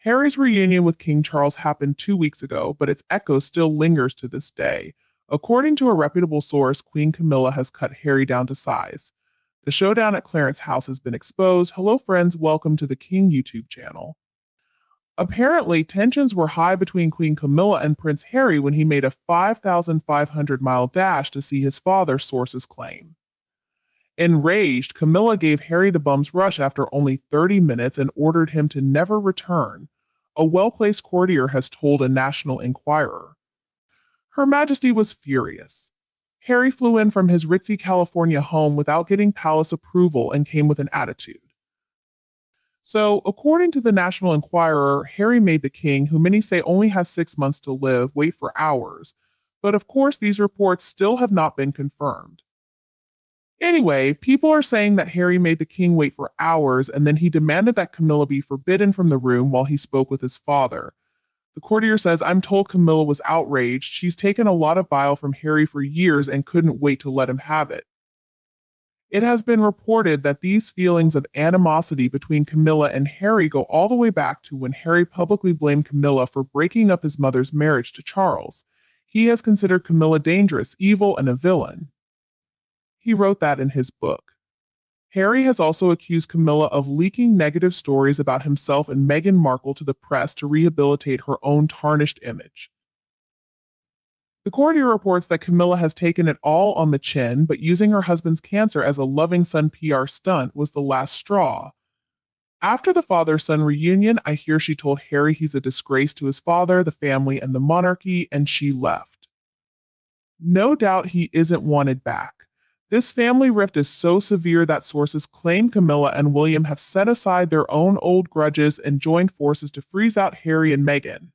Harry's reunion with King Charles happened 2 weeks ago, but its echo still lingers to this day. According to a reputable source, Queen Camilla has cut Harry down to size. The showdown at Clarence's house has been exposed. Hello, friends. Welcome to the King YouTube channel. Apparently, tensions were high between Queen Camilla and Prince Harry when he made a 5,500-mile dash to see his father, sources claim. Enraged, Camilla gave Harry the bum's rush after only 30 minutes and ordered him to never return, a well-placed courtier has told a National Enquirer. Her Majesty was furious. Harry flew in from his ritzy California home without getting palace approval and came with an attitude. So, according to the National Enquirer, Harry made the king, who many say only has 6 months to live, wait for hours. But of course, these reports still have not been confirmed. Anyway, people are saying that Harry made the king wait for hours and then he demanded that Camilla be forbidden from the room while he spoke with his father. The courtier says, "I'm told Camilla was outraged. She's taken a lot of bile from Harry for years and couldn't wait to let him have it." It has been reported that these feelings of animosity between Camilla and Harry go all the way back to when Harry publicly blamed Camilla for breaking up his mother's marriage to Charles. He has considered Camilla dangerous, evil, and a villain. He wrote that in his book. Harry has also accused Camilla of leaking negative stories about himself and Meghan Markle to the press to rehabilitate her own tarnished image. The courtier reports that Camilla has taken it all on the chin, but using her husband's cancer as a loving son PR stunt was the last straw. After the father-son reunion, I hear she told Harry he's a disgrace to his father, the family, and the monarchy, and she left. No doubt he isn't wanted back. This family rift is so severe that sources claim Camilla and William have set aside their own old grudges and joined forces to freeze out Harry and Meghan.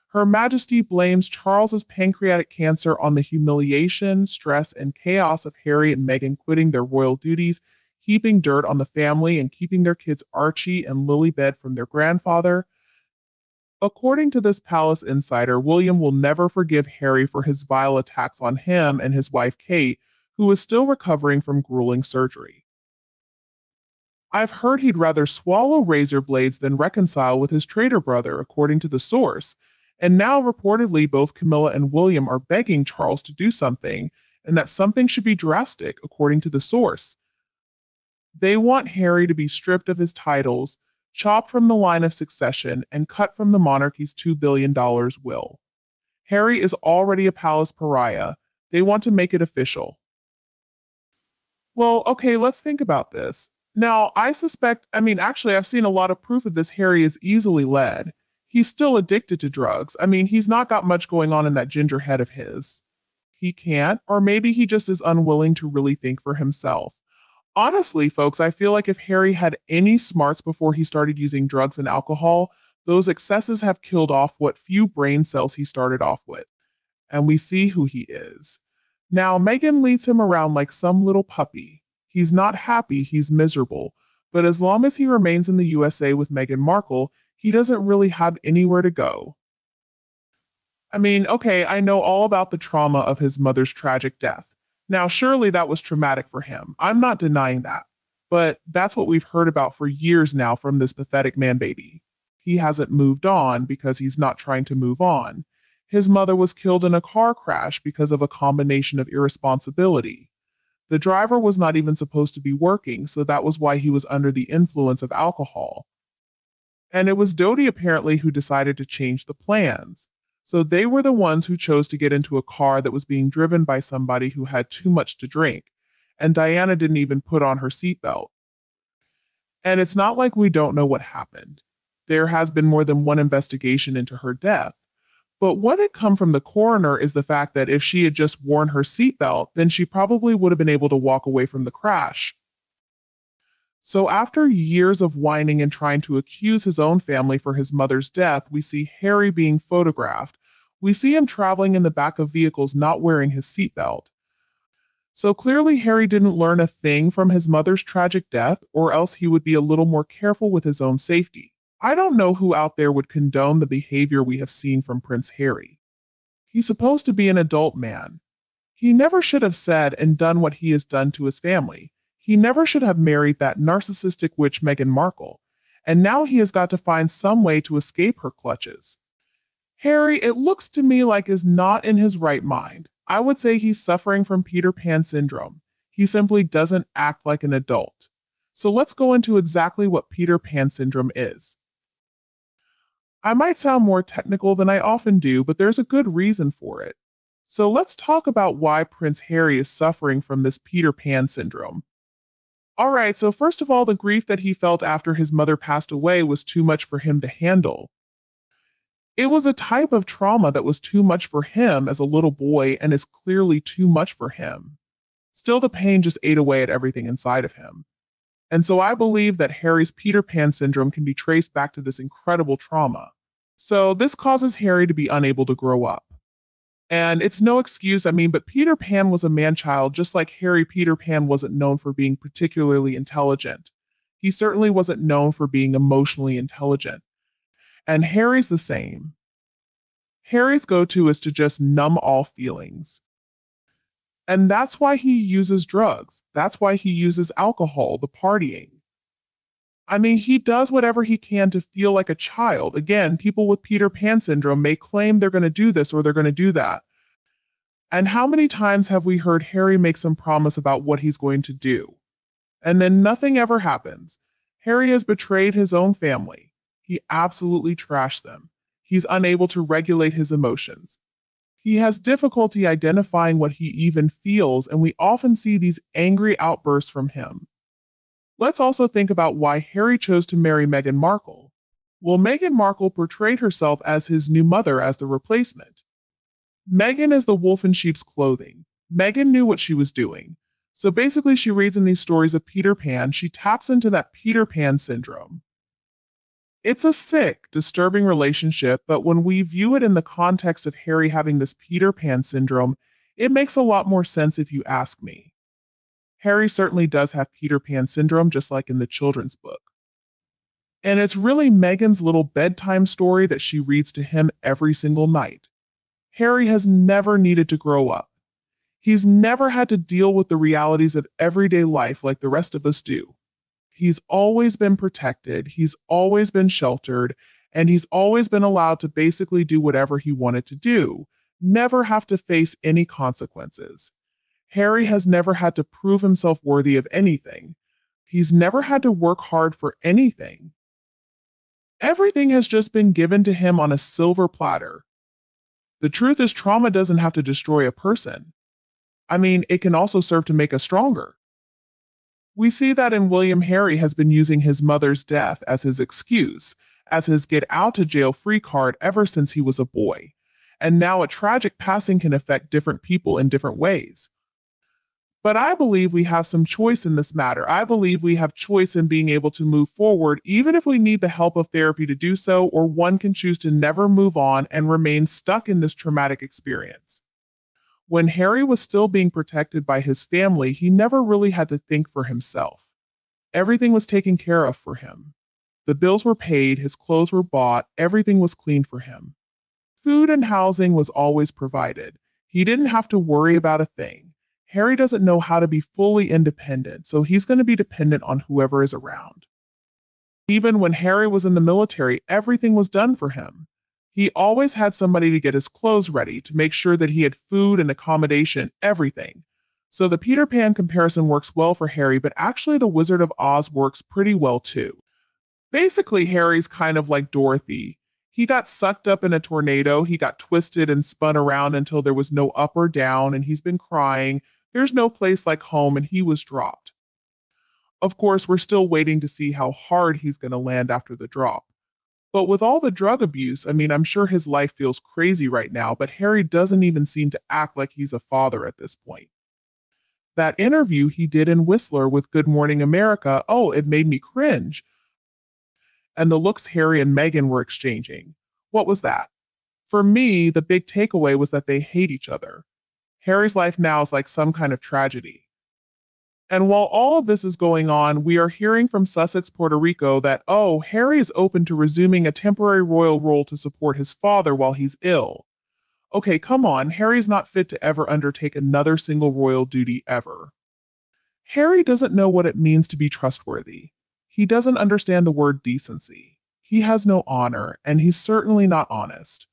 Her Majesty blames Charles's pancreatic cancer on the humiliation, stress, and chaos of Harry and Meghan quitting their royal duties, heaping dirt on the family, and keeping their kids Archie and Lilibet from their grandfather. According to this palace insider, William will never forgive Harry for his vile attacks on him and his wife Kate, who is still recovering from grueling surgery. I've heard he'd rather swallow razor blades than reconcile with his traitor brother, according to the source, and now reportedly both Camilla and William are begging Charles to do something, and that something should be drastic, according to the source. They want Harry to be stripped of his titles, chopped from the line of succession, and cut from the monarchy's $2 billion will. Harry is already a palace pariah. They want to make it official. Well, okay, let's think about this. Now, I've seen a lot of proof of this. Harry is easily led. He's still addicted to drugs. He's not got much going on in that ginger head of his. He can't, or maybe he just is unwilling to really think for himself. Honestly, folks, I feel like if Harry had any smarts before he started using drugs and alcohol, those excesses have killed off what few brain cells he started off with. And we see who he is. Now, Meghan leads him around like some little puppy. He's not happy, he's miserable. But as long as he remains in the USA with Meghan Markle, he doesn't really have anywhere to go. Okay, I know all about the trauma of his mother's tragic death. Now, surely that was traumatic for him. I'm not denying that. But that's what we've heard about for years now from this pathetic man-baby. He hasn't moved on because he's not trying to move on. His mother was killed in a car crash because of a combination of irresponsibility. The driver was not even supposed to be working, so that was why he was under the influence of alcohol. And it was Dodie apparently who decided to change the plans. So they were the ones who chose to get into a car that was being driven by somebody who had too much to drink. And Diana didn't even put on her seatbelt. And it's not like we don't know what happened. There has been more than one investigation into her death. But what had come from the coroner is the fact that if she had just worn her seatbelt, then she probably would have been able to walk away from the crash. So after years of whining and trying to accuse his own family for his mother's death, we see Harry being photographed. We see him traveling in the back of vehicles not wearing his seatbelt. So clearly Harry didn't learn a thing from his mother's tragic death, or else he would be a little more careful with his own safety. I don't know who out there would condone the behavior we have seen from Prince Harry. He's supposed to be an adult man. He never should have said and done what he has done to his family. He never should have married that narcissistic witch Meghan Markle. and now he has got to find some way to escape her clutches. Harry, it looks to me like, is not in his right mind. I would say he's suffering from Peter Pan syndrome. He simply doesn't act like an adult. So let's go into exactly what Peter Pan syndrome is. I might sound more technical than I often do, but there's a good reason for it. So let's talk about why Prince Harry is suffering from this Peter Pan syndrome. Alright, so first of all, the grief that he felt after his mother passed away was too much for him to handle. It was a type of trauma that was too much for him as a little boy and is clearly too much for him. Still, the pain just ate away at everything inside of him. And so I believe that Harry's Peter Pan syndrome can be traced back to this incredible trauma. So this causes Harry to be unable to grow up. And it's no excuse, but Peter Pan was a man-child, just like Harry. Peter Pan wasn't known for being particularly intelligent. He certainly wasn't known for being emotionally intelligent. And Harry's the same. Harry's go-to is to just numb all feelings. And that's why he uses drugs. That's why he uses alcohol, the partying. He does whatever he can to feel like a child. Again, people with Peter Pan syndrome may claim they're going to do this or they're going to do that. And how many times have we heard Harry make some promise about what he's going to do? And then nothing ever happens. Harry has betrayed his own family. He absolutely trashed them. He's unable to regulate his emotions. He has difficulty identifying what he even feels, and we often see these angry outbursts from him. Let's also think about why Harry chose to marry Meghan Markle. Well, Meghan Markle portrayed herself as his new mother as the replacement. Meghan is the wolf in sheep's clothing. Meghan knew what she was doing. So basically, she reads in these stories of Peter Pan, she taps into that Peter Pan syndrome. It's a sick, disturbing relationship, but when we view it in the context of Harry having this Peter Pan syndrome, it makes a lot more sense if you ask me. Harry certainly does have Peter Pan syndrome, just like in the children's book. And it's really Meghan's little bedtime story that she reads to him every single night. Harry has never needed to grow up. He's never had to deal with the realities of everyday life like the rest of us do. He's always been protected, he's always been sheltered, and he's always been allowed to basically do whatever he wanted to do, never have to face any consequences. Harry has never had to prove himself worthy of anything. He's never had to work hard for anything. Everything has just been given to him on a silver platter. The truth is, trauma doesn't have to destroy a person. It can also serve to make us stronger. We see that in William. Harry has been using his mother's death as his excuse, as his get out of jail free card ever since he was a boy. And now a tragic passing can affect different people in different ways. But I believe we have some choice in this matter. I believe we have choice in being able to move forward, even if we need the help of therapy to do so, or one can choose to never move on and remain stuck in this traumatic experience. When Harry was still being protected by his family, he never really had to think for himself. Everything was taken care of for him. The bills were paid, his clothes were bought, everything was cleaned for him. Food and housing was always provided. He didn't have to worry about a thing. Harry doesn't know how to be fully independent, so he's going to be dependent on whoever is around. Even when Harry was in the military, everything was done for him. He always had somebody to get his clothes ready, to make sure that he had food and accommodation, everything. So the Peter Pan comparison works well for Harry, but actually the Wizard of Oz works pretty well too. Basically, Harry's kind of like Dorothy. He got sucked up in a tornado, he got twisted and spun around until there was no up or down, and he's been crying. There's no place like home, and he was dropped. Of course, we're still waiting to see how hard he's going to land after the drop. But with all the drug abuse, I'm sure his life feels crazy right now, but Harry doesn't even seem to act like he's a father at this point. That interview he did in Whistler with Good Morning America, it made me cringe. And the looks Harry and Meghan were exchanging. What was that? For me, the big takeaway was that they hate each other. Harry's life now is like some kind of tragedy. And while all of this is going on, we are hearing from Sussex, Puerto Rico that, Harry is open to resuming a temporary royal role to support his father while he's ill. Okay, come on, Harry's not fit to ever undertake another single royal duty ever. Harry doesn't know what it means to be trustworthy. He doesn't understand the word decency. He has no honor, and he's certainly not honest.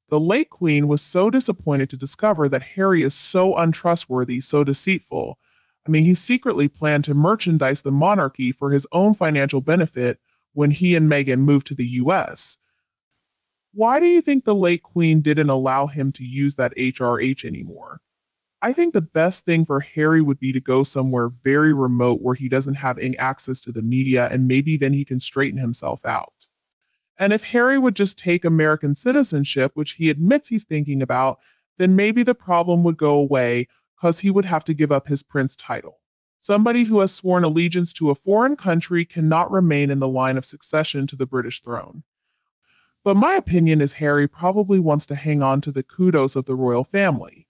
The late queen was so disappointed to discover that Harry is so untrustworthy, so deceitful. I mean, he secretly planned to merchandise the monarchy for his own financial benefit when he and Meghan moved to the US. Why do you think the late queen didn't allow him to use that HRH anymore? I think the best thing for Harry would be to go somewhere very remote where he doesn't have any access to the media, and maybe then he can straighten himself out. And if Harry would just take American citizenship, which he admits he's thinking about, then maybe the problem would go away because he would have to give up his prince title. Somebody who has sworn allegiance to a foreign country cannot remain in the line of succession to the British throne. But my opinion is Harry probably wants to hang on to the kudos of the royal family.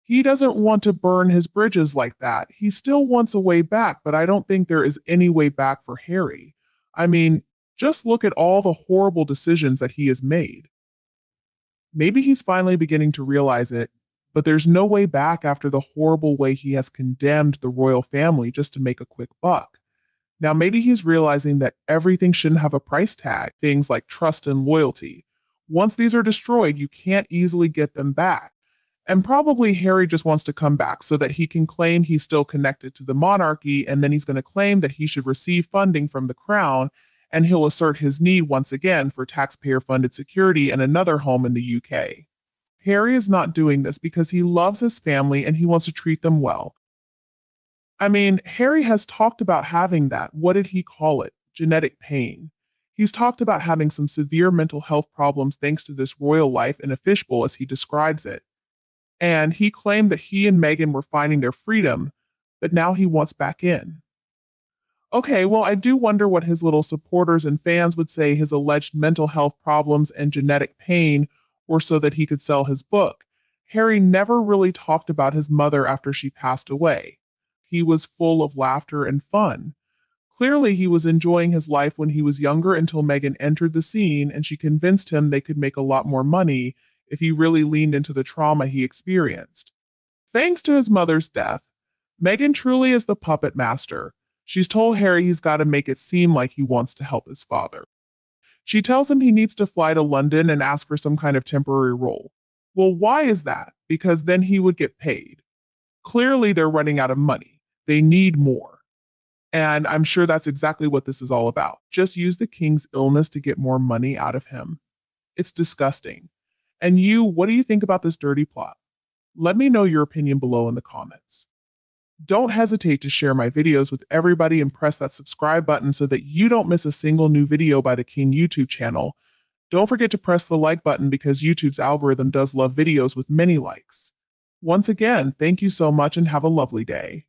He doesn't want to burn his bridges like that. He still wants a way back, but I don't think there is any way back for Harry. I mean, just look at all the horrible decisions that he has made. Maybe he's finally beginning to realize it, but there's no way back after the horrible way he has condemned the royal family just to make a quick buck. Now, maybe he's realizing that everything shouldn't have a price tag, things like trust and loyalty. Once these are destroyed, you can't easily get them back. And probably Harry just wants to come back so that he can claim he's still connected to the monarchy, and then he's going to claim that he should receive funding from the crown, and he'll assert his need once again for taxpayer-funded security and another home in the UK. Harry is not doing this because he loves his family and he wants to treat them well. I mean, Harry has talked about having that, what did he call it? Genetic pain. He's talked about having some severe mental health problems thanks to this royal life in a fishbowl, as he describes it. And he claimed that he and Meghan were finding their freedom, but now he wants back in. Okay, well, I do wonder what his little supporters and fans would say his alleged mental health problems and genetic pain were so that he could sell his book. Harry never really talked about his mother after she passed away. He was full of laughter and fun. Clearly, he was enjoying his life when he was younger until Meghan entered the scene and she convinced him they could make a lot more money if he really leaned into the trauma he experienced. Thanks to his mother's death, Meghan truly is the puppet master. She's told Harry he's got to make it seem like he wants to help his father. She tells him he needs to fly to London and ask for some kind of temporary role. Well, why is that? Because then he would get paid. Clearly, they're running out of money. They need more. And I'm sure that's exactly what this is all about. Just use the king's illness to get more money out of him. It's disgusting. And you, what do you think about this dirty plot? Let me know your opinion below in the comments. Don't hesitate to share my videos with everybody and press that subscribe button so that you don't miss a single new video by the King YouTube channel. Don't forget to press the like button because YouTube's algorithm does love videos with many likes. Once again, thank you so much and have a lovely day.